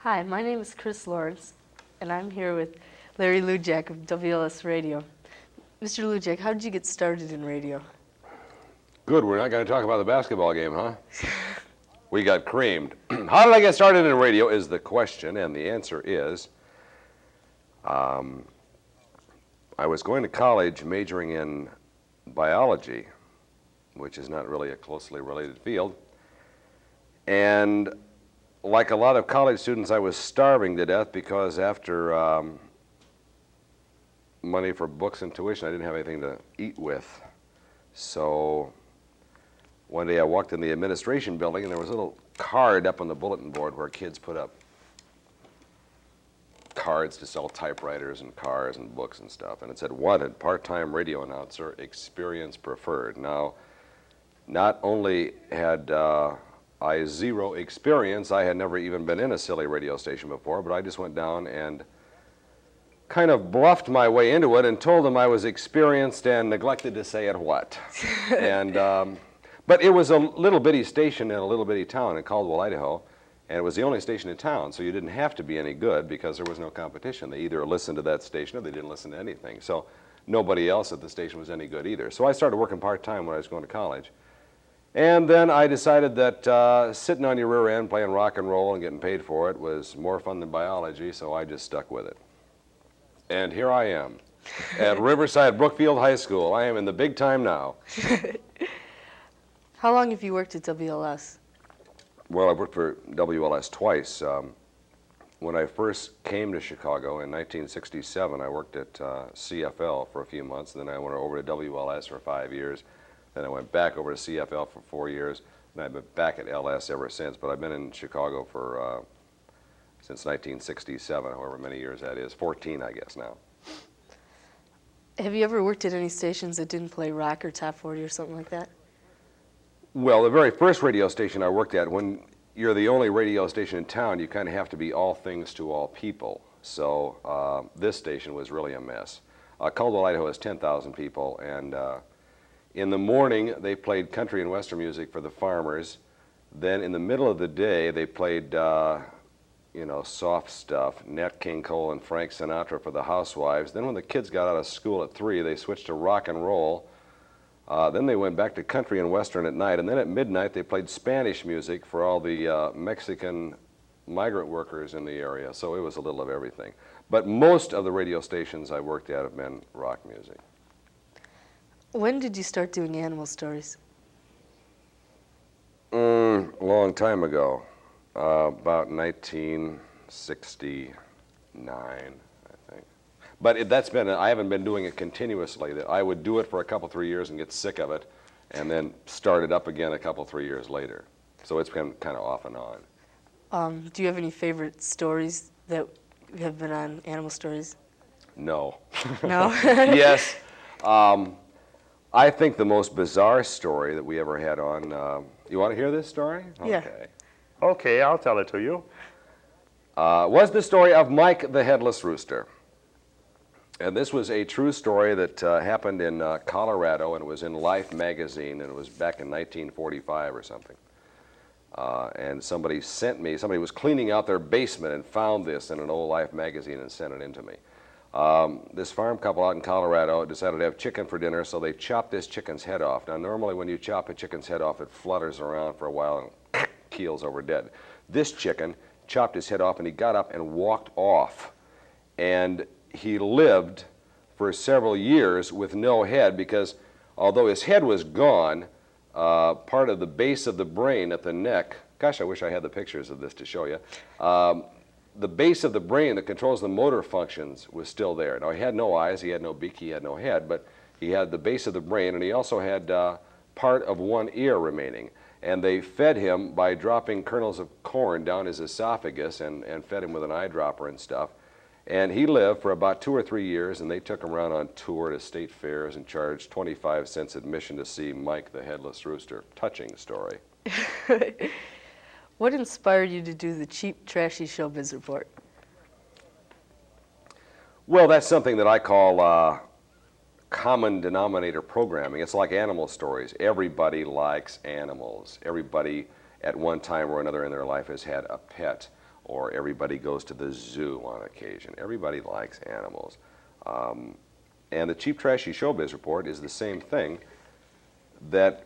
Hi, my name is Kris Lawrentz, and I'm here with Larry Lujack of WLS Radio. Mr. Lujack, how did you get started in radio? Good, we're not going to talk about the basketball game, huh? We got creamed. How did I get started in radio is the question, and the answer is I was going to college majoring in biology, which is not really a closely related field. And like a lot of college students, I was starving to death because after money for books and tuition, I didn't have anything to eat with. So one day I walked in the administration building and there was a little card up on the bulletin board where kids put up cards to sell typewriters and cars and books and stuff. And it said, wanted, part-time radio announcer, experience preferred. Now, not only had I zero experience, I had never even been in a silly radio station before, but I just went down and kind of bluffed my way into it and told them I was experienced and neglected to say at what. And but it was a little bitty station in a little bitty town in Caldwell, Idaho, and it was the only station in town, so you didn't have to be any good because there was no competition. They either listened to that station or they didn't listen to anything. So nobody else at the station was any good either. So I started working part-time when I was going to college. And then I decided that sitting on your rear end playing rock and roll and getting paid for it was more fun than biology, so I just stuck with it. And here I am at Riverside Brookfield High School. I am in the big time now. How long have you worked at WLS? Well, I've worked for WLS twice. When I first came to Chicago in 1967, I worked at CFL for a few months, and then I went over to WLS for 5 years. Then I went back over to CFL for 4 years, and I've been back at LS ever since. But I've been in Chicago for since 1967, however many years that is, 14, I guess now. Have you ever worked at any stations that didn't play rock or top 40 or something like that? Well, the very first radio station I worked at, when you're the only radio station in town, you kind of have to be all things to all people. So this station was really a mess. Caldwell, Idaho has 10,000 people, and in the morning they played country and western music for the farmers. Then in the middle of the day they played soft stuff, Nat King Cole and Frank Sinatra for the housewives. Then when the kids got out of school at 3, they switched to rock and roll. Then they went back to country and western at night, and then at midnight they played Spanish music for all the Mexican migrant workers in the area, so it was a little of everything. But most of the radio stations I worked at have been rock music. When did you start doing animal stories? A long time ago, about 1969, I think. But I haven't been doing it continuously. I would do it for a couple, 3 years and get sick of it, and then start it up again a couple, 3 years later. So it's been kind of off and on. Do you have any favorite stories that have been on Animal Stories? No. No? Yes. I think the most bizarre story that we ever had on, you want to hear this story? Yeah. Okay. Okay, I'll tell it to you. Was the story of Mike the Headless Rooster. And this was a true story that happened in Colorado, and it was in Life magazine, and it was back in 1945 or something. And somebody was cleaning out their basement and found this in an old Life magazine and sent it in to me. This farm couple out in Colorado decided to have chicken for dinner, so they chopped this chicken's head off. Now, normally when you chop a chicken's head off, it flutters around for a while and keels over dead. This chicken chopped his head off, and he got up and walked off. And he lived for several years with no head because although his head was gone, part of the base of the brain at the neck, gosh, I wish I had the pictures of this to show you, the base of the brain that controls the motor functions was still there. Now, he had no eyes, he had no beak, he had no head, but he had the base of the brain, and he also had part of one ear remaining. And they fed him by dropping kernels of corn down his esophagus and fed him with an eyedropper and stuff. And he lived for about 2 or 3 years, and they took him around on tour to state fairs and charged 25 cents admission to see Mike the Headless Rooster. Touching story. What inspired you to do the cheap, trashy showbiz report? Well, that's something that I call common denominator programming. It's like animal stories. Everybody likes animals. Everybody at one time or another in their life has had a pet or everybody goes to the zoo on occasion. Everybody likes animals. And the Cheap Trashy Showbiz Report is the same thing, that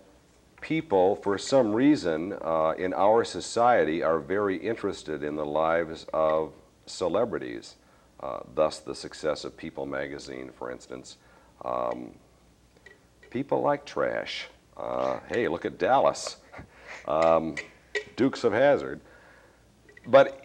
people, for some reason, in our society are very interested in the lives of celebrities. Thus the success of People magazine, for instance. People like trash. Hey, look at Dallas. Dukes of Hazzard. But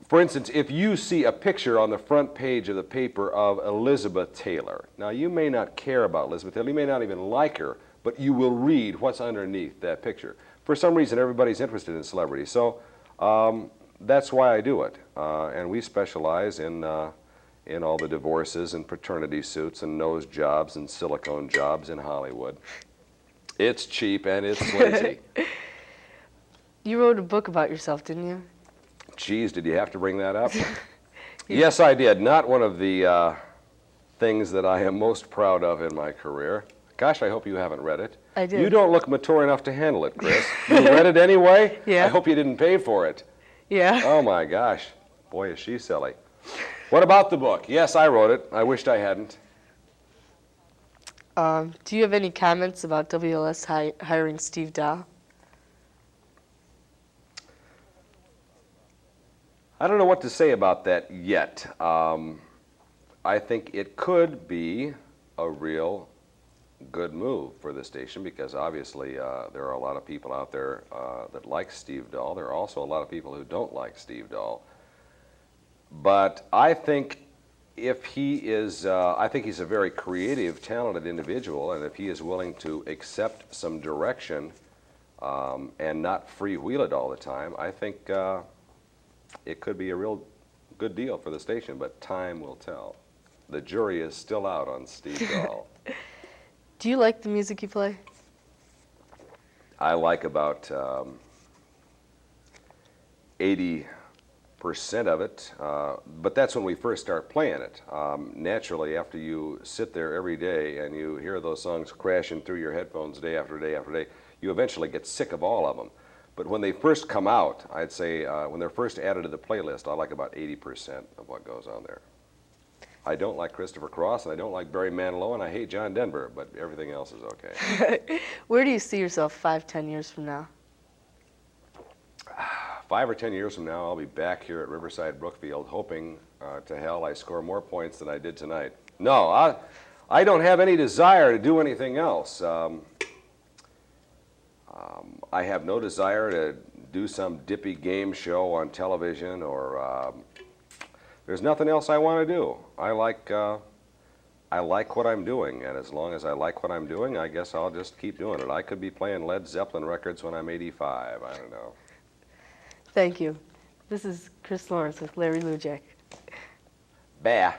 for instance, if you see a picture on the front page of the paper of Elizabeth Taylor, now you may not care about Elizabeth Taylor, you may not even like her, but you will read what's underneath that picture. For some reason, everybody's interested in celebrities, so that's why I do it. And we specialize in all the divorces and paternity suits and nose jobs and silicone jobs in Hollywood. It's cheap and it's sleazy. You wrote a book about yourself, didn't you? Geez, did you have to bring that up? Yes, I did. Not one of the things that I am most proud of in my career. Gosh, I hope you haven't read it. I did. You don't look mature enough to handle it, Kris. You read it anyway? Yeah. I hope you didn't pay for it. Yeah. Oh my gosh. Boy, is she silly. What about the book? Yes, I wrote it. I wished I hadn't. Do you have any comments about WLS hiring Steve Dahl? I don't know what to say about that yet. I think it could be a real good move for the station because obviously there are a lot of people out there that like Steve Dahl. There are also a lot of people who don't like Steve Dahl. But I think if he is, I think he's a very creative, talented individual, and if he is willing to accept some direction and not freewheel it all the time, I think it could be a real good deal for the station, but time will tell. The jury is still out on Steve Dahl. Do you like the music you play? I like about 80% of it, but that's when we first start playing it. Naturally, after you sit there every day and you hear those songs crashing through your headphones day after day after day, you eventually get sick of all of them. But when they first come out, I'd say when they're first added to the playlist, I like about 80% of what goes on there. I don't like Christopher Cross, and I don't like Barry Manilow, and I hate John Denver, but everything else is okay. Where do you see yourself 5, 10 years from now? 5 or 10 years from now, I'll be back here at Riverside Brookfield hoping to hell I score more points than I did tonight. No, I don't have any desire to do anything else. I have no desire to do some dippy game show on television or there's nothing else I want to do. I like what I'm doing, and as long as I like what I'm doing, I guess I'll just keep doing it. I could be playing Led Zeppelin records when I'm 85. I don't know. Thank you. This is Kris Lawrentz with Larry Lujack. Bah.